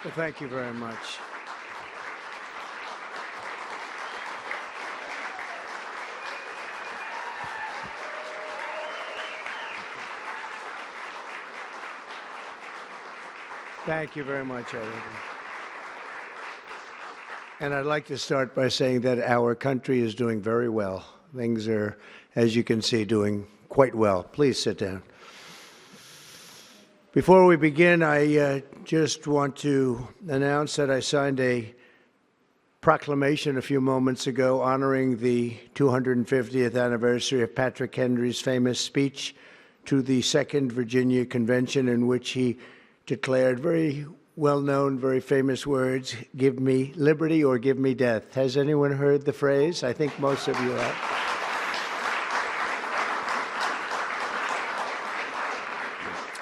Well, thank you very much. Thank you very much, everyone. And I'd like to start by saying that our country is doing very well. Things are, as you can see, doing quite well. Please sit down. Before we begin, I just want to announce that I signed a proclamation a few moments ago honoring the 250th anniversary of Patrick Henry's famous speech to the Second Virginia Convention, in which he declared very well-known, very famous words, "Give me liberty or give me death." Has anyone heard the phrase? I think most of you have.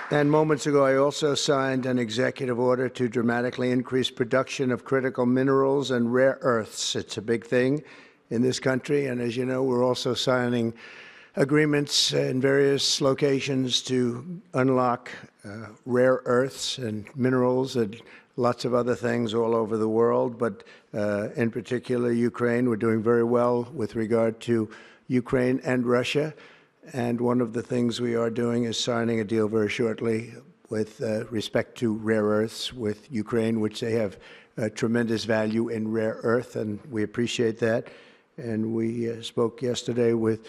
And moments ago, I also signed an executive order to dramatically increase production of critical minerals and rare earths. It's a big thing in this country, and as you know, we're also signing agreements in various locations to unlock rare earths and minerals and lots of other things all over the world, but in particular Ukraine. We're doing very well with regard to Ukraine and Russia. And one of the things we are doing is signing a deal very shortly with respect to rare earths with Ukraine, which they have tremendous value in rare earth, and we appreciate that. And we spoke yesterday with,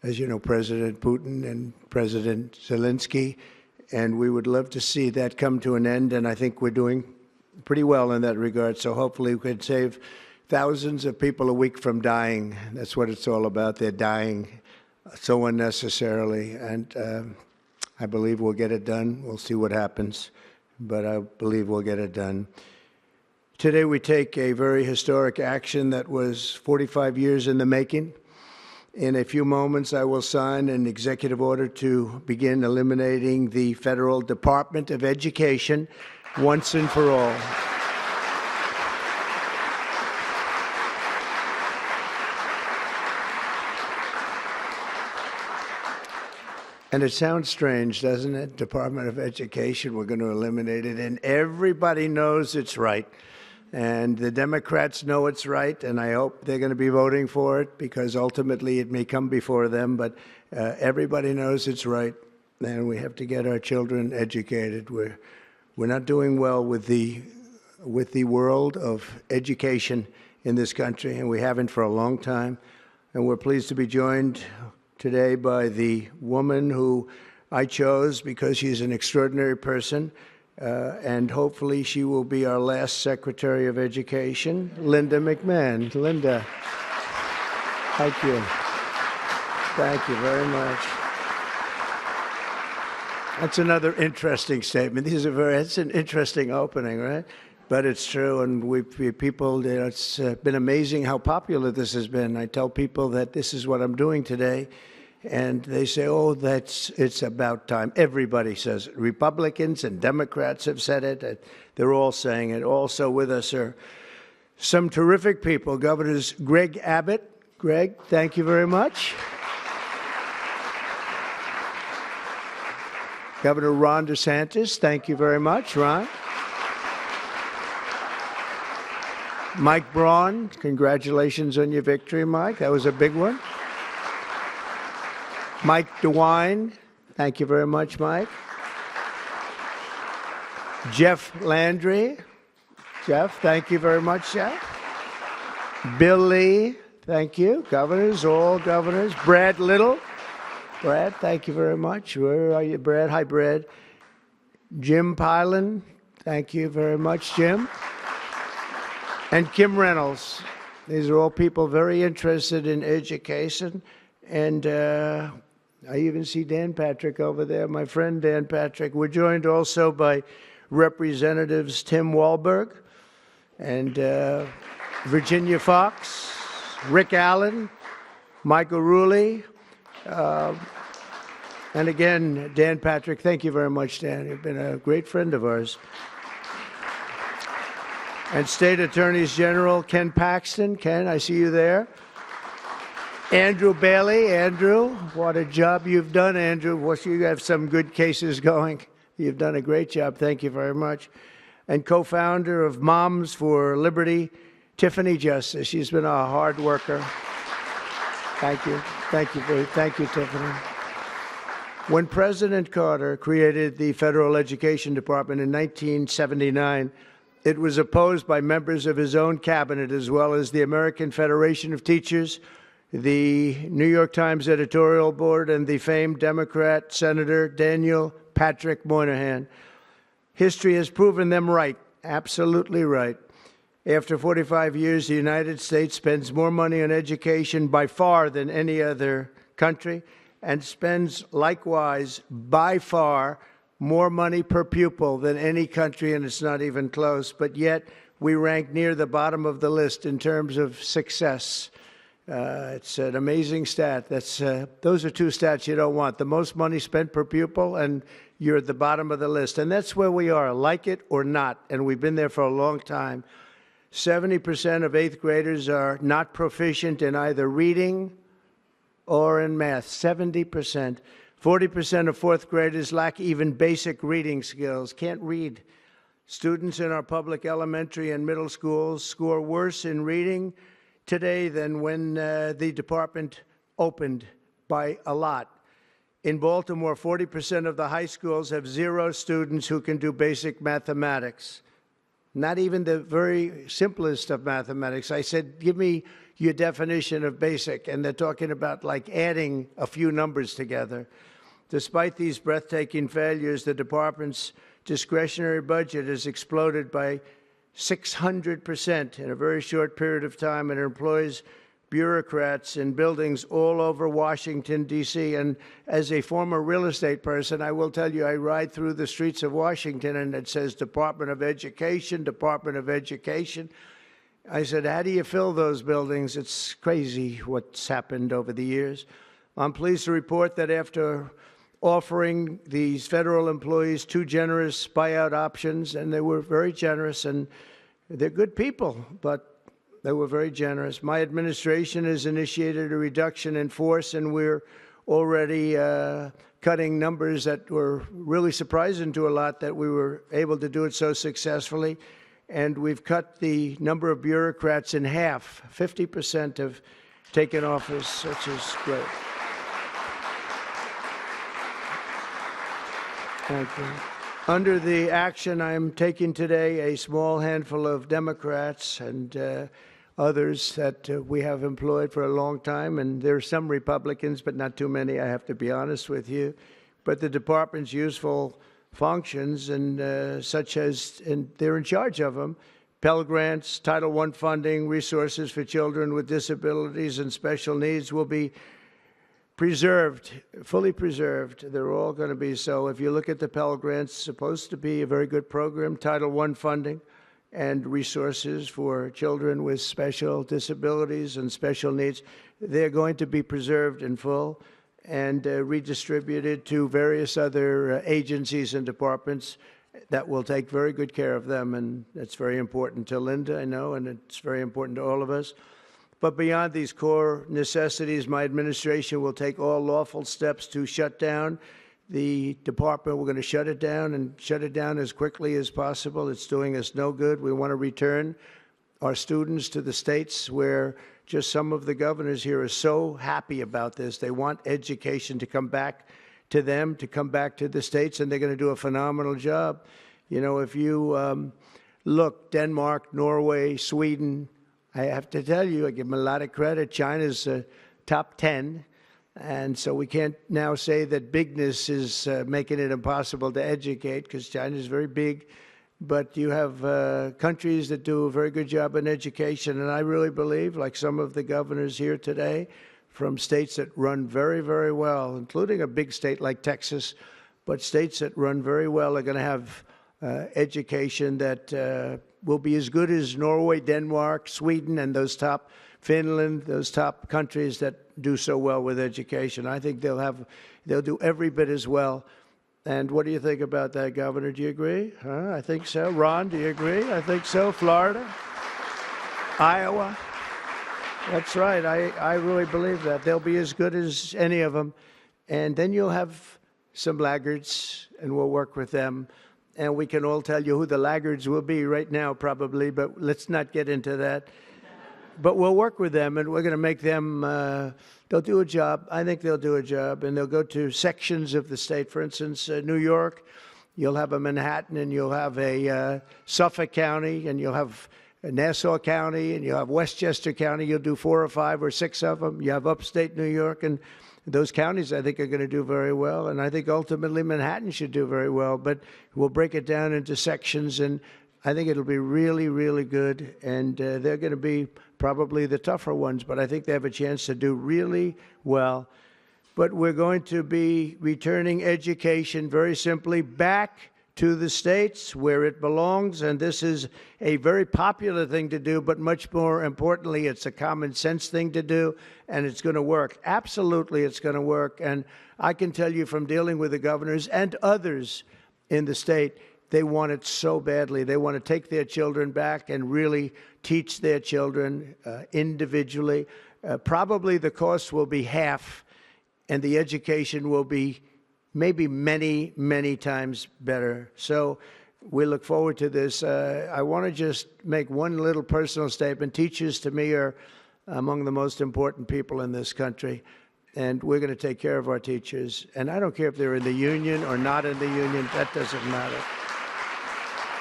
as you know, President Putin and President Zelensky, and we would love to see that come to an end, and I think we're doing pretty well in that regard. So hopefully we could save thousands of people a week from dying. That's what it's all about. They're dying so unnecessarily, and I believe we'll get it done. We'll see what happens, but I believe we'll get it done. Today we take a very historic action that was 45 years in the making. In a few moments, I will sign an executive order to begin eliminating the Federal Department of Education once and for all. And it sounds strange, doesn't it? Department of Education, we're going to eliminate it. And everybody knows it's right. And the Democrats know it's right, and I hope they're going to be voting for it, because ultimately it may come before them. But everybody knows it's right, and we have to get our children educated. We're not doing well with the world of education in this country, and we haven't for a long time. And we're pleased to be joined today by the woman who I chose because she's an extraordinary person, and hopefully she will be our last Secretary of Education, Linda McMahon. Linda, thank you. Thank you very much. That's another interesting statement. It's an interesting opening, right? But it's true, and it's been amazing how popular this has been. I tell people that this is what I'm doing today, and they say, "Oh, it's about time." Everybody says it. Republicans and Democrats have said it. They're all saying it. Also with us are some terrific people. Governors Greg Abbott. Greg, thank you very much. Governor Ron DeSantis, thank you very much, Ron. Mike Braun, congratulations on your victory, Mike. That was a big one. Mike DeWine, thank you very much, Mike. Jeff Landry. Jeff, thank you very much, Jeff. Bill Lee, thank you. Governors, all governors. Brad Little. Brad, thank you very much. Where are you, Brad? Hi, Brad. Jim Pilan, thank you very much, Jim. And Kim Reynolds. These are all people very interested in education. And I even see Dan Patrick over there, my friend Dan Patrick. We're joined also by Representatives Tim Walberg and Virginia Fox, Rick Allen, Michael Rulli, and again, Dan Patrick. Thank you very much, Dan. You've been a great friend of ours. And State Attorneys General Ken Paxton. Ken, I see you there. Andrew Bailey. Andrew, what a job you've done, Andrew. You have some good cases going. You've done a great job. Thank you very much. and co-founder of Moms for Liberty, Tiffany Justice. She's been a hard worker. Thank you. Thank you, Tiffany. When President Carter created the Federal Education Department in 1979, it was opposed by members of his own cabinet, as well as the American Federation of Teachers, the New York Times editorial board, and the famed Democrat Senator Daniel Patrick Moynihan. History has proven them right, absolutely right. After 45 years, the United States spends more money on education by far than any other country, and spends likewise by far more money per pupil than any country, and it's not even close. But yet we rank near the bottom of the list in terms of success. It's an amazing stat. Those are two stats you don't want: the most money spent per pupil, and you're at the bottom of the list. And that's where we are, like it or not, and we've been there for a long time. 70% of eighth graders are not proficient in either reading or in math. 70%. 40% of fourth graders lack even basic reading skills, can't read. Students in our public elementary and middle schools score worse in reading today than when the department opened, by a lot. In Baltimore, 40% of the high schools have 0 students who can do basic mathematics. Not even the very simplest of mathematics. I said, give me your definition of basic, and they're talking about like adding a few numbers together. Despite these breathtaking failures, the department's discretionary budget has exploded by 600% in a very short period of time, and it employs bureaucrats in buildings all over Washington, D.C. And as a former real estate person, I will tell you, I ride through the streets of Washington, and it says Department of Education, Department of Education. I said, how do you fill those buildings? It's crazy what's happened over the years. I'm pleased to report that after offering these federal employees 2 generous buyout options, and they were very generous, and they're good people, but they were very generous. My administration has initiated a reduction in force, and we're already cutting numbers that were really surprising to a lot, that we were able to do it so successfully. And we've cut the number of bureaucrats in half. 50% have taken office, which is great. Thank you. Under the action I'm taking today, a small handful of Democrats and others that we have employed for a long time, and there are some Republicans, but not too many, I have to be honest with you. But the department's useful functions, and such as, and they're in charge of them: Pell Grants, Title I funding, resources for children with disabilities and special needs will be preserved, fully preserved. They're all going to be so. If you look at the Pell Grants, it's supposed to be a very good program. Title I funding and resources for children with special disabilities and special needs, they're going to be preserved in full and redistributed to various other agencies and departments that will take very good care of them. And that's very important to Linda, I know, and it's very important to all of us. But beyond these core necessities, my administration will take all lawful steps to shut down the department. We're going to shut it down, and shut it down as quickly as possible. It's doing us no good. We want to return our students to the states, where just some of the governors here are so happy about this. They want education to come back to them, to come back to the states, and they're going to do a phenomenal job. You know, if you look, Denmark, Norway, Sweden, I have to tell you, I give them a lot of credit. China's top 10, and so we can't now say that bigness is making it impossible to educate, because China is very big. But you have countries that do a very good job in education, and I really believe, like some of the governors here today, from states that run very, very well, including a big state like Texas, but states that run very well are going to have education that will be as good as Norway, Denmark, Sweden, and those top, Finland, those top countries that do so well with education. I think they'll do every bit as well. And what do you think about that, Governor? Do you agree? I think so. Ron, do you agree? I think so. Florida? Iowa? That's right. I really believe that. They'll be as good as any of them. And then you'll have some laggards, and we'll work with them. and we can all tell you who the laggards will be right now, probably, but let's not get into that. But we'll work with them, and we're going to make them, they'll do a job. I think they'll do a job, and they'll go to sections of the state. For instance, New York, you'll have a Manhattan, and you'll have a Suffolk County, and you'll have Nassau County, and you'll have Westchester County. You'll do 4 or 5 or 6 of them. You have upstate New York, and those counties, I think, are going to do very well. And I think ultimately Manhattan should do very well. But we'll break it down into sections, and I think it'll be really, really good. And they're going to be probably the tougher ones, but I think they have a chance to do really well. But we're going to be returning education very simply back to the states where it belongs, and this is a very popular thing to do, but much more importantly, it's a common sense thing to do, and it's going to work. Absolutely, it's going to work. And I can tell you from dealing with the governors and others in the state, they want it so badly. They want to take their children back and really teach their children individually. Probably the cost will be half, and the education will be maybe many, many times better. So we look forward to this. I want to just make one little personal statement. Teachers, to me, are among the most important people in this country, and we're going to take care of our teachers. And I don't care if they're in the union or not in the union. That doesn't matter.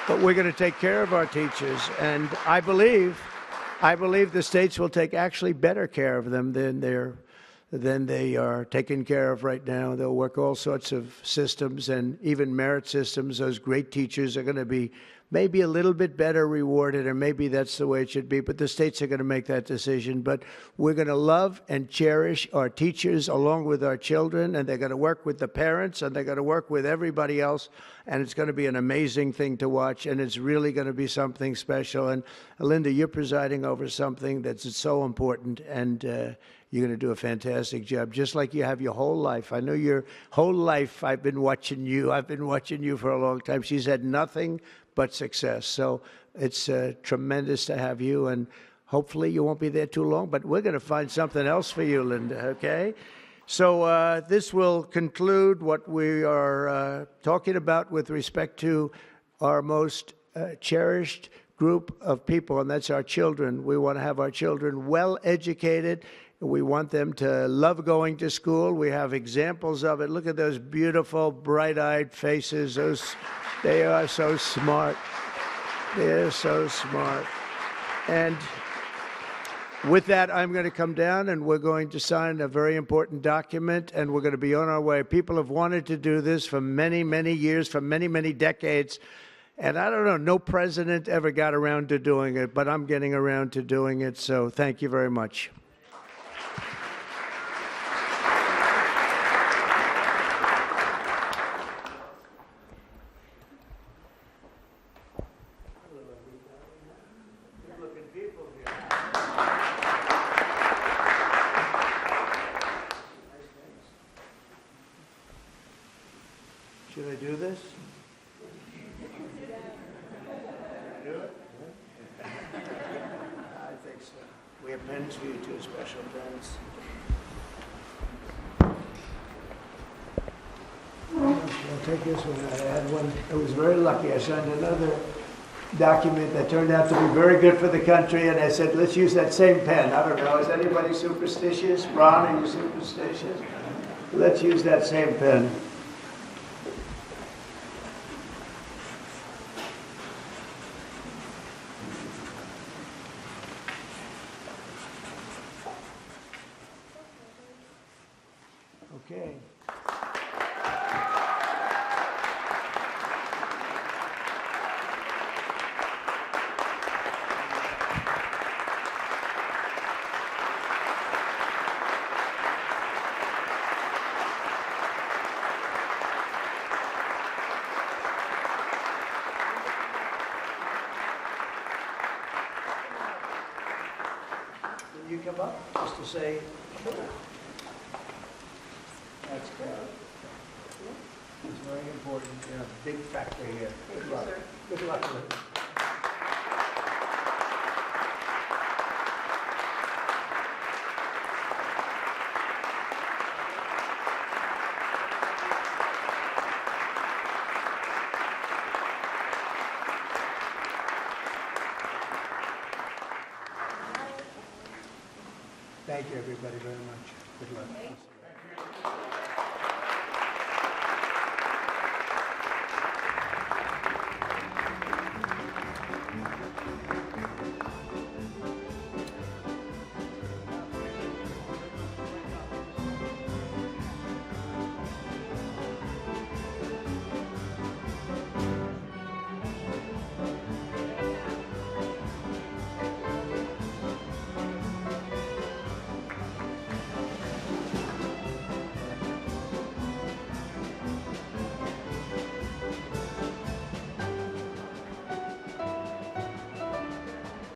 But we're going to take care of our teachers, and I believe the states will take actually better care of them than they are taken care of right now. They'll work all sorts of systems and even merit systems. Those great teachers are going to be maybe a little bit better rewarded, or maybe that's the way it should be, but the states are going to make that decision. But we're going to love and cherish our teachers along with our children, and they're going to work with the parents, and they're going to work with everybody else, and it's going to be an amazing thing to watch, and it's really going to be something special. And Linda, you're presiding over something that's so important, and you're going to do a fantastic job, just like you have your whole life. I know your whole life I've been watching you. I've been watching you for a long time. She's had nothing but success. So it's tremendous to have you, and hopefully you won't be there too long, but we're going to find something else for you, Linda, okay? So this will conclude what we are talking about with respect to our most cherished group of people, and that's our children. We want to have our children well educated. We want them to love going to school. We have examples of it. Look at those beautiful, bright-eyed faces. They are so smart. They're so smart. And with that, I'm going to come down, and we're going to sign a very important document, and we're going to be on our way. People have wanted to do this for many, many years, for many, many decades. And I don't know, no president ever got around to doing it, but I'm getting around to doing it. So thank you very much. Should I do this? Do it? I think so. We have pens for you too, special pens. I'll take this one. I had one. I was very lucky. I signed another document that turned out to be very good for the country, and I said, let's use that same pen. I don't know. Is anybody superstitious? Ron, are you superstitious? Let's use that same pen. Okay. Will you come up just to say, that's good. It's very important. You know, big factor here. Good luck. Good luck with it. Thank you, everybody, very much. Good luck.